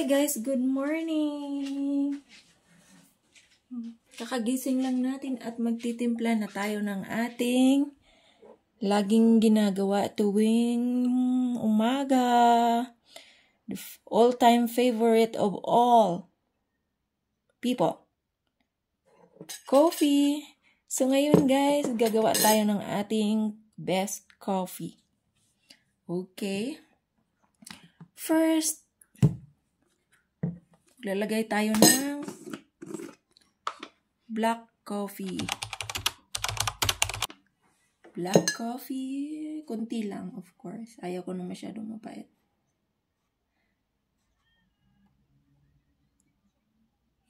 Hi guys, good morning! Kakagising lang natin at magtitimpla na tayo ng ating laging ginagawa tuwing umaga. The all-time favorite of all people. Coffee. So ngayon guys, gagawa tayo ng ating best coffee. Okay. First, lalagay tayo ng black coffee. Black coffee, konti lang of course. Ayaw ko na masyadong mapait.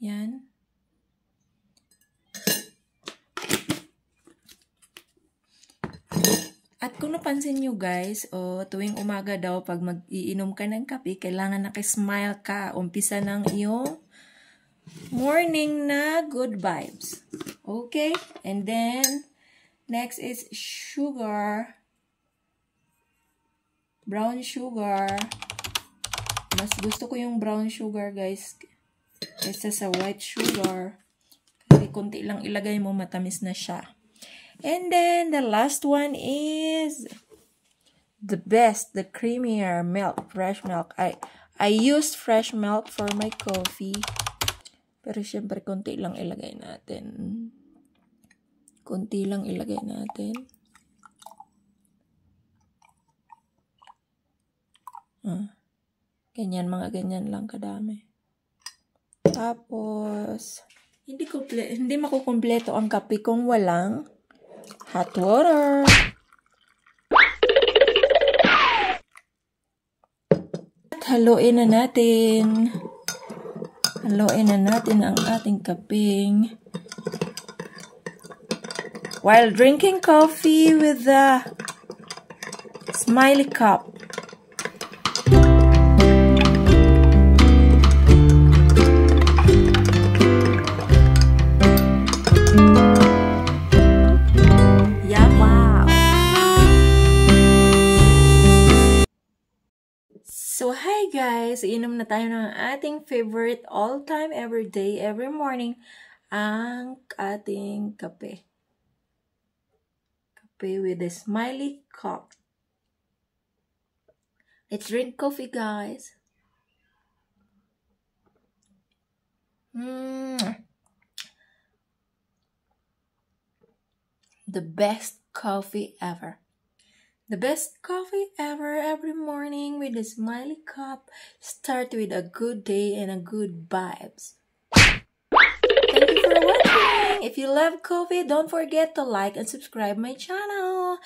Yan. At kung napansin nyo guys, tuwing umaga daw pag mag-iinom ka ng kape, kailangan nakismile ka. Umpisa ng iyong morning na good vibes. Okay? And then, next is sugar. Brown sugar. Mas gusto ko yung brown sugar guys. Kaysa sa white sugar. Kasi konti lang ilagay mo, matamis na siya. And then, the last one is the best, the creamier milk, fresh milk. I used fresh milk for my coffee. Pero syempre, konti lang ilagay natin. Konti lang ilagay natin. Ganyan, mga ganyan lang kadami. Tapos, hindi makukumpleto ang kape kung walang hot water. At haluin na natin. Haluin na natin ang ating kapeng. While drinking coffee with the smiley cup. So, hi guys! Iinom na tayo ng ating favorite all-time, everyday, every morning, ang ating kape. Kape with a smiley cup. Let's drink coffee, guys. The best coffee ever. The best coffee ever every morning with a smiley cup. Start with a good day and a good vibes. Thank you for watching. If you love coffee, don't forget to like and subscribe my channel.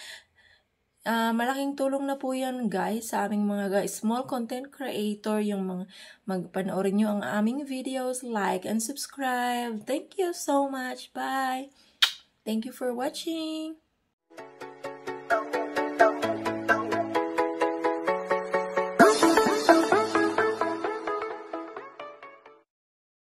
Malaking tulong na po yan guys sa aming mga small content creator. Yung mga magpanoorin nyo ang aming videos, like and subscribe. Thank you so much. Bye. Thank you for watching.